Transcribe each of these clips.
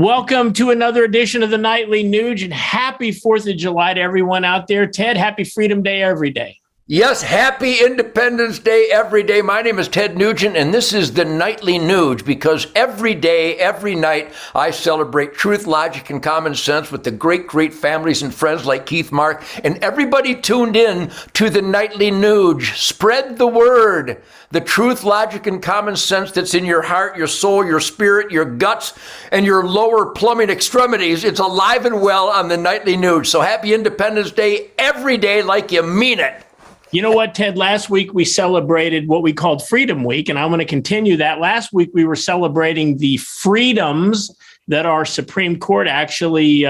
Welcome to another edition of the Nightly Nuge, and happy 4th of July to everyone out there. Ted, happy Freedom Day every day. Yes, happy Independence Day every day. My name is Ted Nugent, and this is the Nightly Nuge, because every day, every night, I celebrate truth, logic, and common sense with the great families and friends like Keith Mark, and everybody tuned in to the Nightly Nuge. Spread the word. The truth, logic, and common sense that's in your heart, your soul, your spirit, your guts, and your lower plumbing extremities. It's alive and well on the Nightly Nuge. So happy Independence Day every day like you mean it. You know what, Ted? Last week we celebrated what we called Freedom Week, and I'm going to continue that. Last week we were celebrating the freedoms that our Supreme Court actually,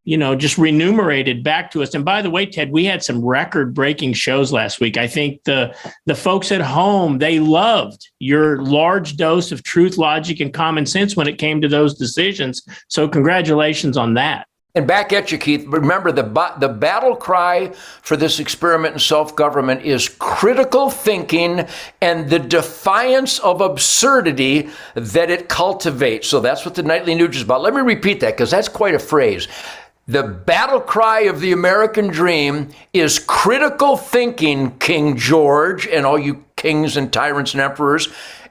just remunerated back to us. And by the way, Ted, we had some record-breaking shows last week. I think the folks at home, they loved your large dose of truth, logic, and common sense when it came to those decisions. So congratulations on that. And back at you, Keith. Remember, the battle cry for this experiment in self-government is critical thinking and the defiance of absurdity that it cultivates. So that's what the Nightly Nuge is about. Let me repeat that, because that's quite a phrase. The battle cry of the American dream is critical thinking, King George, and all you kings and tyrants and emperors,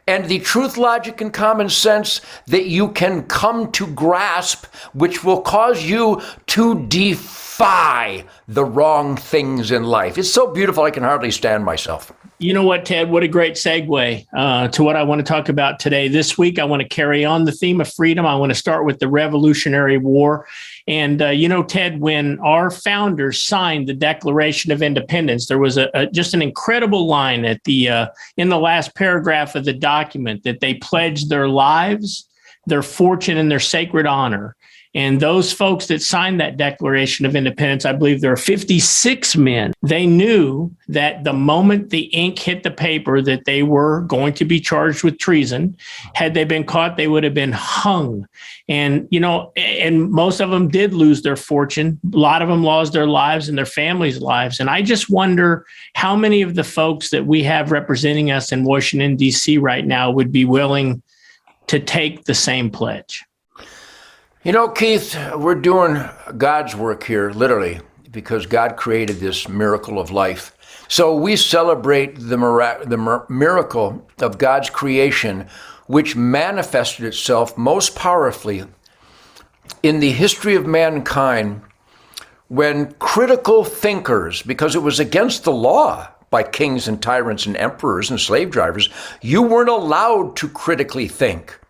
and the truth, logic, and common sense that you can come to grasp, which will cause you to defy the wrong things in life. It's so beautiful, I can hardly stand myself. You know what, Ted? What a great segue to what I want to talk about today. This week, I want to carry on the theme of freedom. I want to start with the Revolutionary War. And, Ted, when our founders signed the Declaration of Independence, there was just an incredible line at in the last paragraph of the document that they pledged their lives, their fortune, and their sacred honor. And those folks that signed that Declaration of Independence, I believe there are 56 men, they knew that the moment the ink hit the paper that they were going to be charged with treason. Had they been caught, they would have been hung. And, and most of them did lose their fortune. A lot of them lost their lives and their families' lives. And I just wonder how many of the folks that we have representing us in Washington, D.C. right now would be willing to take the same pledge. Keith, we're doing God's work here, literally, because God created this miracle of life. So we celebrate the miracle of God's creation, which manifested itself most powerfully in the history of mankind when critical thinkers, because it was against the law by kings and tyrants and emperors and slave drivers, you weren't allowed to critically think.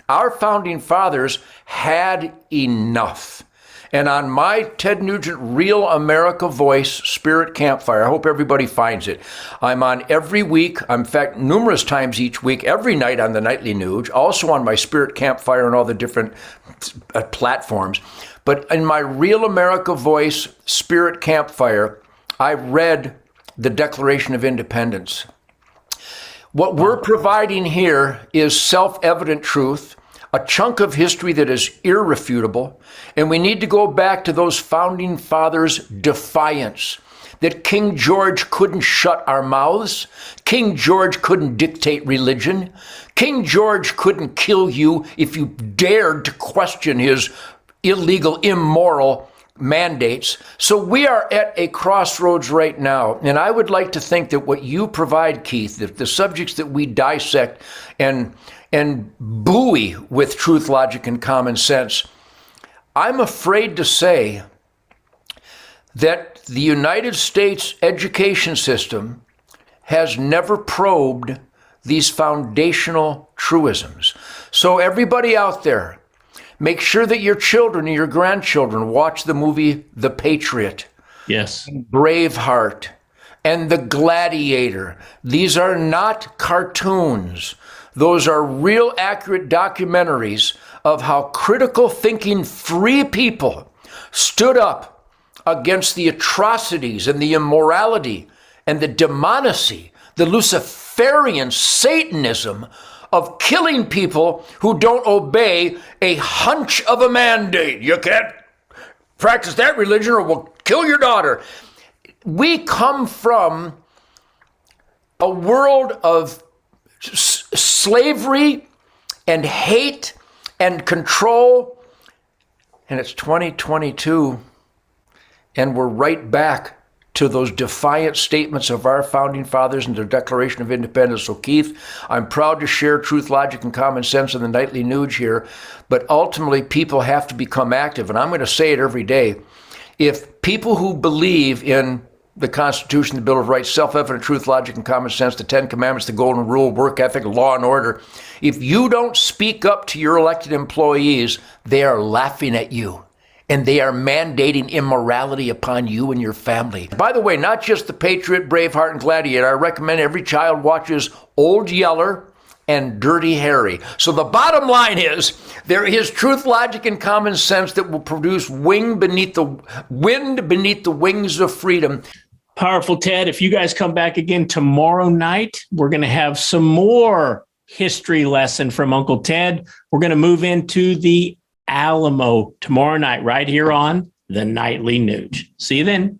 Our founding fathers had enough. And on my Ted Nugent Real America Voice Spirit Campfire, I hope everybody finds it. I'm on every week, in fact, numerous times each week, every night on the Nightly Nuge, also on my Spirit Campfire and all the different platforms. But in my Real America Voice Spirit Campfire, I read the Declaration of Independence. What we're providing here is self-evident truth, a chunk of history that is irrefutable, and we need to go back to those founding fathers' defiance, that King George couldn't shut our mouths, King George couldn't dictate religion, King George couldn't kill you if you dared to question his illegal, immoral mandates. So we are at a crossroads right now, and I would like to think that what you provide, Keith, the subjects that we dissect and buoy with truth, logic, and common sense, I'm afraid to say that the United States education system has never probed these foundational truisms. So everybody out there, make sure that your children and your grandchildren watch the movie The Patriot. Yes. Braveheart and The Gladiator. These are not cartoons. Those are real accurate documentaries of how critical thinking free people stood up against the atrocities and the immorality and the demonacy, the Luciferian Satanism of killing people who don't obey a hunch of a mandate. You can't practice that religion or we'll kill your daughter. We come from a world of slavery and hate and control and it's 2022, and we're right back to those defiant statements of our founding fathers in their Declaration of Independence. So, Keith, I'm proud to share truth, logic, and common sense in the Nightly Nuge here, but ultimately people have to become active, and I'm going to say it every day. If people who believe in the Constitution, the Bill of Rights, self-evident truth, logic, and common sense, the 10 Commandments, the Golden Rule, work ethic, law and order, if you don't speak up to your elected employees, they are laughing at you. And they are mandating immorality upon you and your family. By the way, not just the Patriot, Braveheart, and Gladiator. I recommend every child watches Old Yeller and Dirty Harry. So the bottom line is, there is truth, logic, and common sense that will produce wind beneath the wings of freedom. Powerful, Ted. If you guys come back again tomorrow night, we're going to have some more history lesson from Uncle Ted. We're going to move into the Alamo tomorrow night, right here on the Nightly Nuge. See you then.